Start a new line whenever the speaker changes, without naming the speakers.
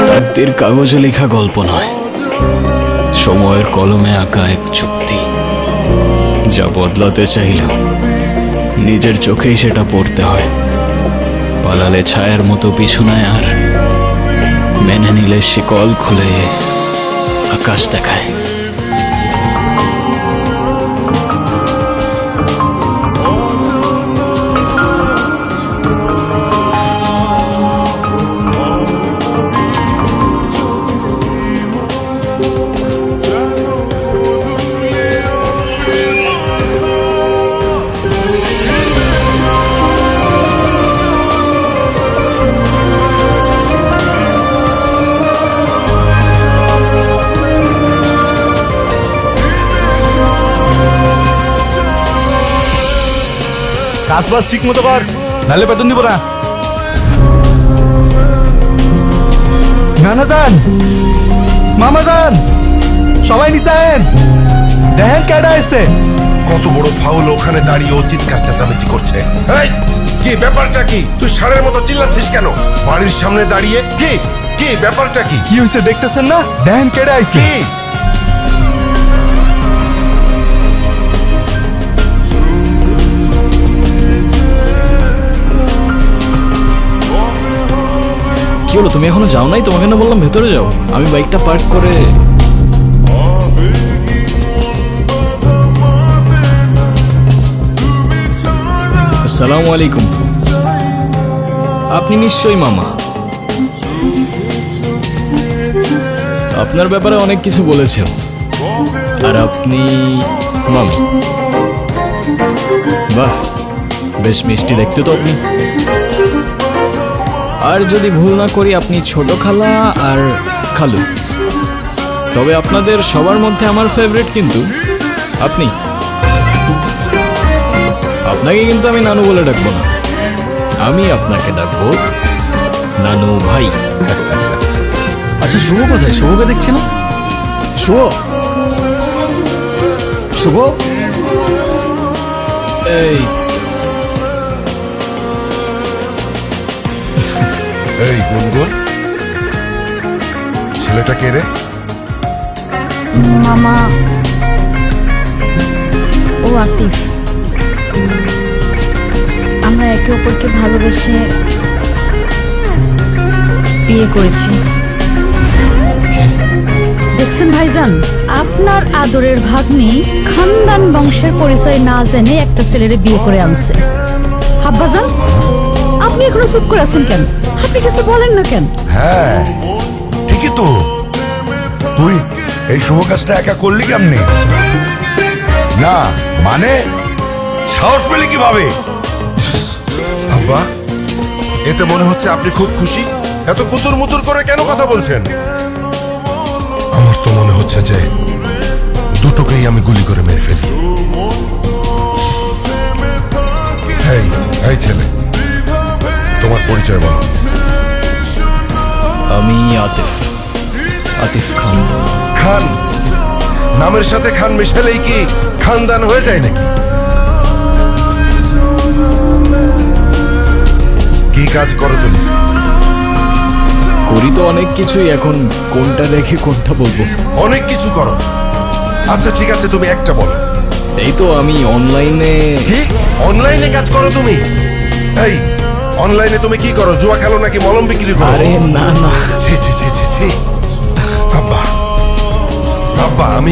তাকদীর কাগজে লেখা গল্প নয়, সময়ের কলমে আঁকা এক চুক্তি, যা বদলাতে চাইলেও নিজের চোখেই সেটা পড়তে হয়। পালালে ছায়ার মতো পিছু নেয়, আর মেনে নিলে শিকল খুলে আকাশ দেখায়।
কাজ বাজ ঠিক মতো কর, নাহলে বেতন দিব না। নানা যান, মামা যান, সবাই নিচেন, দেখেন কেডা এসছে।
কত বড় ফাউল, ওখানে দাঁড়িয়ে ও চিৎকার চেঁচামেচি করছে। এই, কি ব্যাপারটা কি? তুই ষাঁড়ের মতো চিল্লাচ্ছিস কেন বাড়ির সামনে দাঁড়িয়ে? কি কি ব্যাপারটা কি?
কি হয়েছে দেখতেছেন না? দেখেন কেডা এসছে।
কি
কি হলো, তুমি এখনো যাও নাই? তোমাকে না বললাম ভেতরে যাও। আমি বাইকটা পার্ক করে। আসসালামু আলাইকুম। আপনি নিশ্চয়ই মামা। আপনার ব্যাপারে অনেক কিছু বলেছেন, আর আপনি মামি। বাহ, বেশ মিষ্টি দেখতে তো আপনি। আর যদি ভুল না করি, আপনি ছোট খালা আর খালু। তবে আপনাদের সবার মধ্যে আমার ফেভারিট কিন্তু আপনি। আপনাকে কিন্তু আমি নানু বলে ডাকবো না, আমি আপনাকে ডাকবো নানু ভাই। আচ্ছা, শুভ কোথায়? শুভকে দেখছি না। শুভ, শুভ, এই
এই গুনগুন, ছেলেটা কে রে?
মামা, ও আতিফ। আমরা একে অপরকে ভালোবেসে বিয়ে করেছি। দেখছেন ভাইজান, আপনার আদরের ভাগ্নি খানদান বংশের পরিচয় না জেনে একটা ছেলেরে বিয়ে করে আনছে। হাব্বাজান, আপনি এখনো চুপ করে আছেন কেন? আপনি কিছু বলেন না কেন?
হ্যাঁ, ঠিকই তো। তুই এই শুভ কাজটা একা করলি কেমনে? না মানে সাহস পেলি কিভাবে? আব্বা, এতে মনে হচ্ছে আপনি খুব খুশি। এত কুতুর মুতুর করে কেন কথা বলছেন? আমার তো মনে হচ্ছে যে দুটোকেই আমি গুলি করে মেরে ফেলি। এই এই ছেলে, তোমার পরিচয় বলো।
আমি আতিফ, আতিফ খান।
খান? নামের সাথে খান মিশালেই কি খানদান হয়ে যায় নাকি? কি কাজ করো তুমি?
করি তো অনেক কিছুই, এখন কোনটা রেখে কোনটা বলবো?
অনেক কিছু করো। আচ্ছা ঠিক আছে, তুমি একটা বলো।
এই তো আমি অনলাইনে।
কি অনলাইনে কাজ করো তুমি? এই অনলাইনে তুমি কি করো? জুয়া খেলো নাকি মলম বিক্রি করো?
আরে না না।
ছি ছি ছি ছি ছি। আব্বা, আব্বা, আমি